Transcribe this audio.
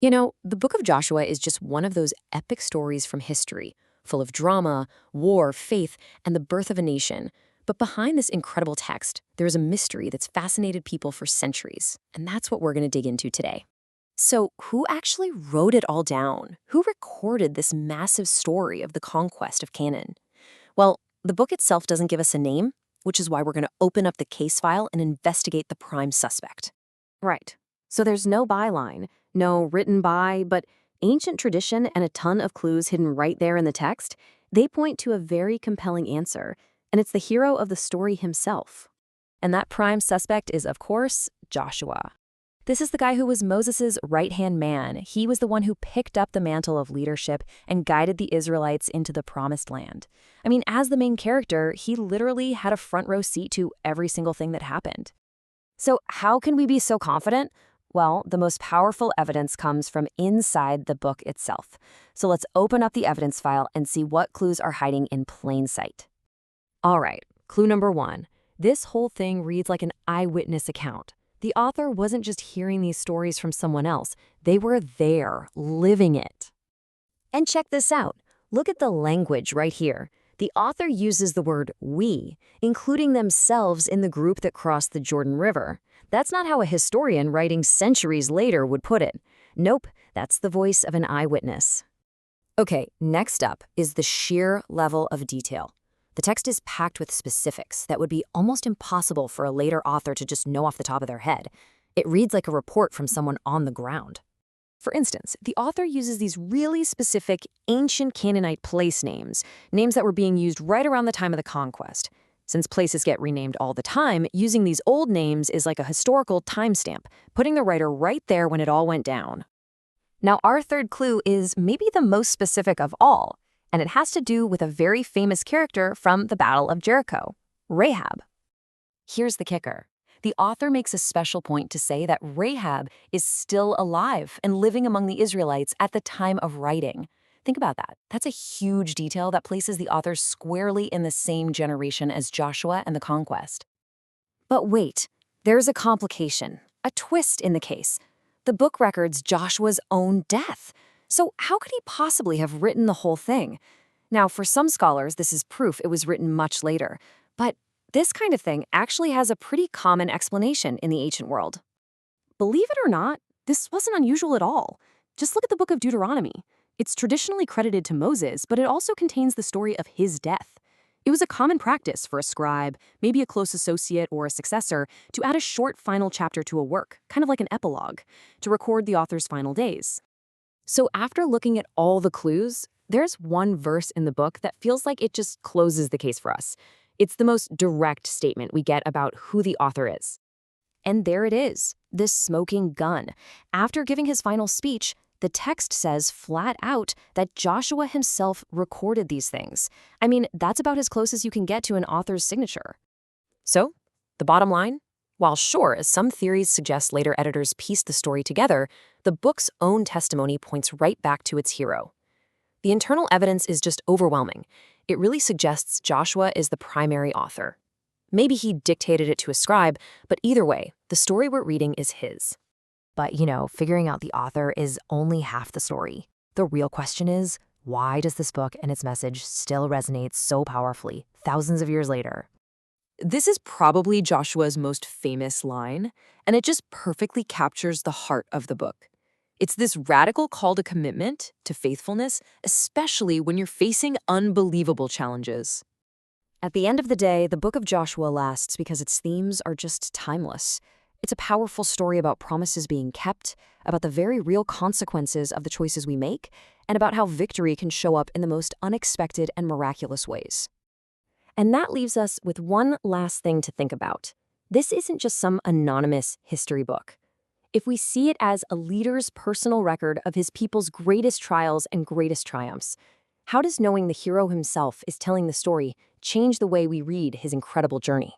The book of Joshua is just one of those epic stories from history, full of drama, war, faith, and the birth of a nation. But behind this incredible text, there is a mystery that's fascinated people for centuries, and that's what we're going to dig into today. So, who actually wrote it all down? Who recorded this massive story of the conquest of Canaan? Well, the book itself doesn't give us a name, which is why we're going to open up the case file and investigate the prime suspect. Right. So there's no byline, no written by, but ancient tradition and a ton of clues hidden right there in the text. They point to a very compelling answer, and it's the hero of the story himself. And that prime suspect is, of course, Joshua. This is the guy who was Moses' right-hand man. He was the one who picked up the mantle of leadership and guided the Israelites into the promised land. I mean, as the main character, he literally had a front row seat to every single thing that happened. So how can we be so confident? Well, the most powerful evidence comes from inside the book itself. So let's open up the evidence file and see what clues are hiding in plain sight. All right, clue number 1. This whole thing reads like an eyewitness account. The author wasn't just hearing these stories from someone else. They were there, living it. And check this out. Look at the language right here. The author uses the word we, including themselves in the group that crossed the Jordan River. That's not how a historian writing centuries later would put it. Nope, that's the voice of an eyewitness. Okay, next up is the sheer level of detail. The text is packed with specifics that would be almost impossible for a later author to just know off the top of their head. It reads like a report from someone on the ground. For instance, the author uses these really specific ancient Canaanite place names that were being used right around the time of the conquest. Since places get renamed all the time, using these old names is like a historical timestamp, putting the writer right there when it all went down. Now, our third clue is maybe the most specific of all, and it has to do with a very famous character from the Battle of Jericho, Rahab. Here's the kicker. The author makes a special point to say that Rahab is still alive and living among the Israelites at the time of writing. Think about that. That's a huge detail that places the author squarely in the same generation as Joshua and the conquest. But wait, there's a complication, a twist in the case. The book records Joshua's own death. So how could he possibly have written the whole thing? Now, for some scholars, this is proof it was written much later. But this kind of thing actually has a pretty common explanation in the ancient world. Believe it or not, this wasn't unusual at all. Just look at the book of Deuteronomy. It's traditionally credited to Moses, but it also contains the story of his death. It was a common practice for a scribe, maybe a close associate or a successor, to add a short final chapter to a work, kind of like an epilogue, to record the author's final days. So after looking at all the clues, there's one verse in the book that feels like it just closes the case for us. It's the most direct statement we get about who the author is. And there it is, this smoking gun. After giving his final speech, the text says flat out that Joshua himself recorded these things. I mean, that's about as close as you can get to an author's signature. So, the bottom line? While sure, as some theories suggest later editors pieced the story together, the book's own testimony points right back to its hero. The internal evidence is just overwhelming. It really suggests Joshua is the primary author. Maybe he dictated it to a scribe, but either way, the story we're reading is his. But, figuring out the author is only half the story. The real question is, why does this book and its message still resonate so powerfully thousands of years later? This is probably Joshua's most famous line, and it just perfectly captures the heart of the book. It's this radical call to commitment, to faithfulness, especially when you're facing unbelievable challenges. At the end of the day, the book of Joshua lasts because its themes are just timeless. It's a powerful story about promises being kept, about the very real consequences of the choices we make, and about how victory can show up in the most unexpected and miraculous ways. And that leaves us with one last thing to think about. This isn't just some anonymous history book. If we see it as a leader's personal record of his people's greatest trials and greatest triumphs, how does knowing the hero himself is telling the story change the way we read his incredible journey?